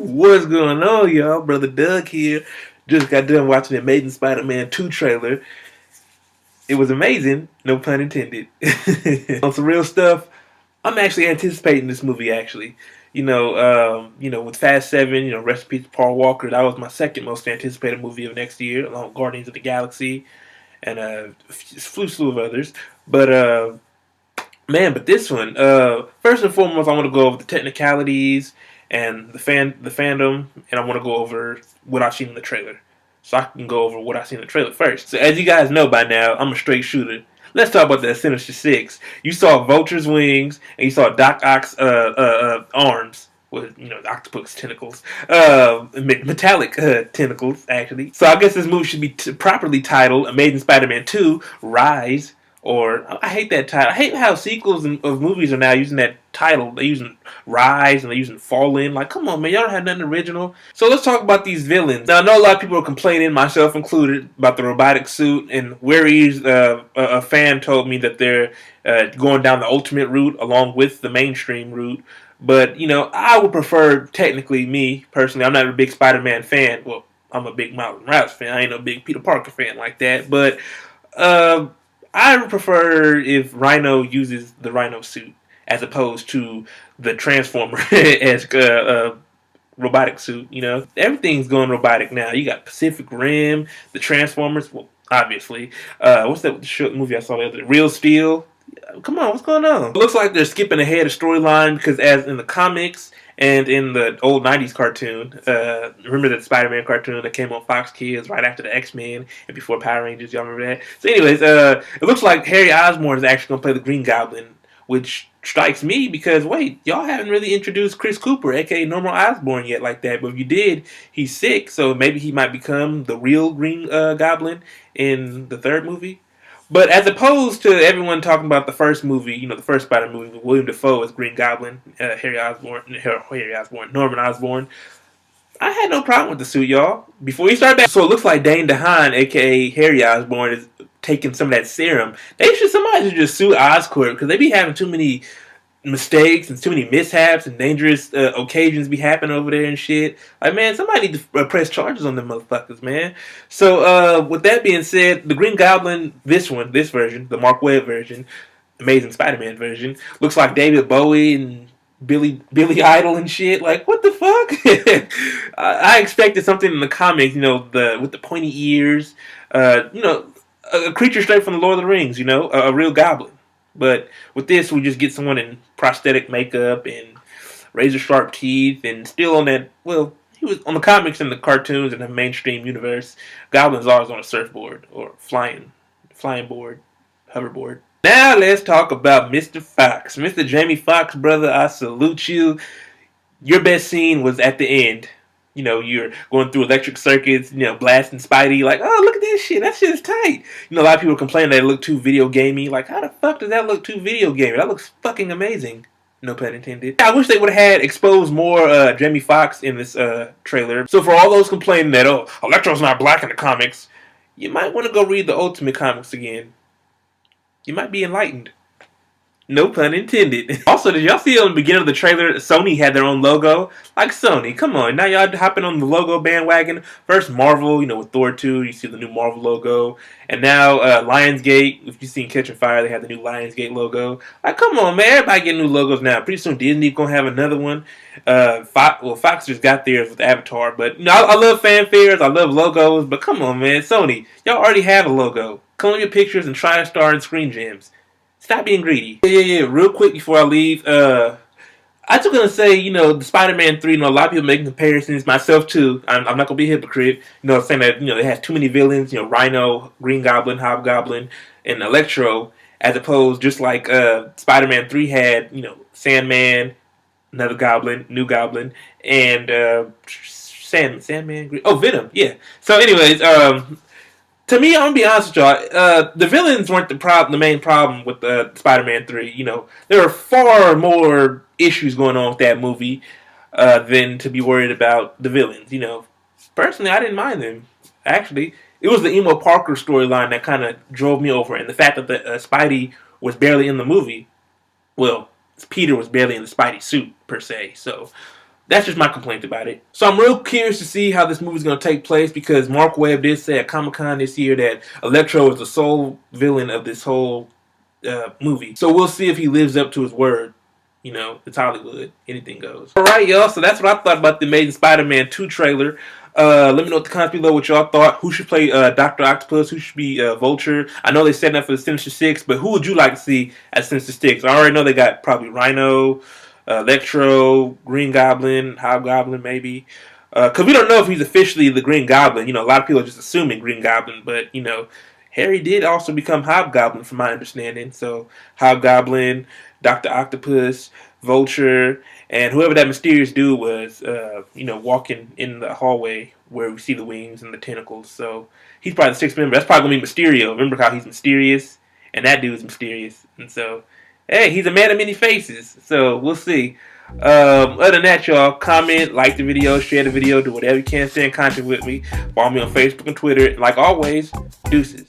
What's going on, y'all? Brother Doug here. Just got done watching the Amazing Spider-Man 2 trailer. It was amazing, no pun intended. On some real stuff, I'm actually anticipating this movie. Actually, with Fast Seven, rest in peace, Paul Walker. That was my second most anticipated movie of next year, along with Guardians of the Galaxy and a slew of others. But but this one, first and foremost, I want to go over the technicalities and the fandom, and I want to go over what I've seen in the trailer. So I can go over what I've seen in the trailer first. So as you guys know by now, I'm a straight shooter. Let's talk about the Sinister Six. You saw Vulture's wings, and you saw Doc Ock's arms with octopus tentacles, metallic tentacles actually. So I guess this movie should be properly titled Amazing Spider-Man 2: Rise. Or I hate that title. I hate how sequels of movies are now using that title. They're using Rise and they're using Fall In. Like, come on, man, y'all don't have nothing original. So let's talk about these villains. Now I know a lot of people are complaining, myself included, about the robotic suit. And Wary's a fan told me that they're going down the ultimate route along with the mainstream route. But I would prefer, technically, me personally. I'm not a big Spider-Man fan. Well, I'm a big Miles Morales fan. I ain't no big Peter Parker fan like that. But I would prefer if Rhino uses the Rhino suit as opposed to the Transformer as robotic suit. Everything's going robotic now. You got Pacific Rim, the Transformers. Well, obviously, what's that movie I saw the other day? Real Steel. Come on, what's going on? It looks like they're skipping ahead of storyline because, as in the comics and in the old '90s cartoon, remember that Spider-Man cartoon that came on Fox Kids right after the X-Men and before Power Rangers? Y'all remember that? So, anyways, it looks like Harry Osborn is actually going to play the Green Goblin, which strikes me because wait, y'all haven't really introduced Chris Cooper, aka Norman Osborn, yet like that. But if you did, he's sick, so maybe he might become the real Green Goblin in the third movie. But as opposed to everyone talking about the first movie, the first Spider movie with William Dafoe as Green Goblin, Harry Osborn, Norman Osborn, I had no problem with the suit, y'all. Before you start back, so it looks like Dane DeHaan, aka Harry Osborn, is taking some of that serum. Somebody should just sue Oscorp because they be having too many mistakes and too many mishaps and dangerous occasions be happening over there and shit. Like, man, somebody need to press charges on them motherfuckers, man. So, with that being said, the Green Goblin, this version, the Mark Webb version, Amazing Spider-Man version, looks like David Bowie and Billy Idol and shit. Like, what the fuck? I expected something in the comics, with the pointy ears, a creature straight from the Lord of the Rings, a real goblin. But with this, we just get someone in prosthetic makeup and razor sharp teeth, and still on that. Well, he was on the comics and the cartoons and the mainstream universe. Goblin's always on a surfboard or flying board, hoverboard. Now let's talk about Mr. Fox, Mr. Jamie Foxx, brother. I salute you. Your best scene was at the end. You're going through electric circuits, blasting Spidey, like, oh, look at that shit. That shit is tight. A lot of people complain that it looked too video gamey. Like, how the fuck does that look too video gamey? That looks fucking amazing. No pun intended. I wish they would have had exposed more Jamie Foxx in this trailer. So for all those complaining that, oh, Electro's not black in the comics, you might want to go read the Ultimate Comics again. You might be enlightened. No pun intended. Also, did y'all see on the beginning of the trailer, Sony had their own logo? Like, Sony, come on. Now y'all hopping on the logo bandwagon. First Marvel, with Thor 2, you see the new Marvel logo. And now Lionsgate, if you've seen Catching Fire, they have the new Lionsgate logo. Like, come on, man. Everybody getting new logos now. Pretty soon Disney's going to have another one. Fox just got theirs with Avatar. But, I love fanfares. I love logos. But come on, man. Sony, y'all already have a logo. Come on your pictures and try to star in Screen Gems. Stop being greedy. Yeah. Real quick before I leave, I just gonna say, the Spider-Man 3. A lot of people making comparisons. Myself too. I'm not gonna be a hypocrite. Saying that it has too many villains. Rhino, Green Goblin, Hobgoblin, and Electro, as opposed just like Spider-Man 3 had. Sandman, another Goblin, new Goblin, and Sandman. Oh, Venom. Yeah. So, anyways, to me, I'm gonna be honest with y'all. The villains weren't the main problem with Spider-Man 3. There are far more issues going on with that movie than to be worried about the villains. Personally, I didn't mind them. Actually, it was the Emo Parker storyline that kind of drove me over, and the fact that the Spidey was barely in the movie. Well, Peter was barely in the Spidey suit per se. So, That's just my complaint about it. So I'm real curious to see how this movie's going to take place, because Mark Webb did say at Comic-Con this year that Electro is the sole villain of this whole movie. So we'll see if he lives up to his word. You know, it's Hollywood. Anything goes. Alright, y'all. So that's what I thought about the Amazing Spider-Man 2 trailer. Let me know in the comments below what y'all thought. Who should play Dr. Octopus? Who should be Vulture? I know they're setting up for the Sinister Six, but who would you like to see as Sinister Six? I already know they got probably Rhino, Electro, Green Goblin, Hobgoblin, maybe. Because we don't know if he's officially the Green Goblin. You know, a lot of people are just assuming Green Goblin, but, you know, Harry did also become Hobgoblin, from my understanding. So, Hobgoblin, Dr. Octopus, Vulture, and whoever that mysterious dude was, you know, walking in the hallway where we see the wings and the tentacles. So, he's probably the sixth member. That's probably going to be Mysterio. Remember how he's mysterious? And that dude's mysterious. And so, hey, he's a man of many faces. So, we'll see. Other than that, y'all, comment, like the video, share the video, do whatever you can to stay in contact with me. Follow me on Facebook and Twitter. Like always, deuces.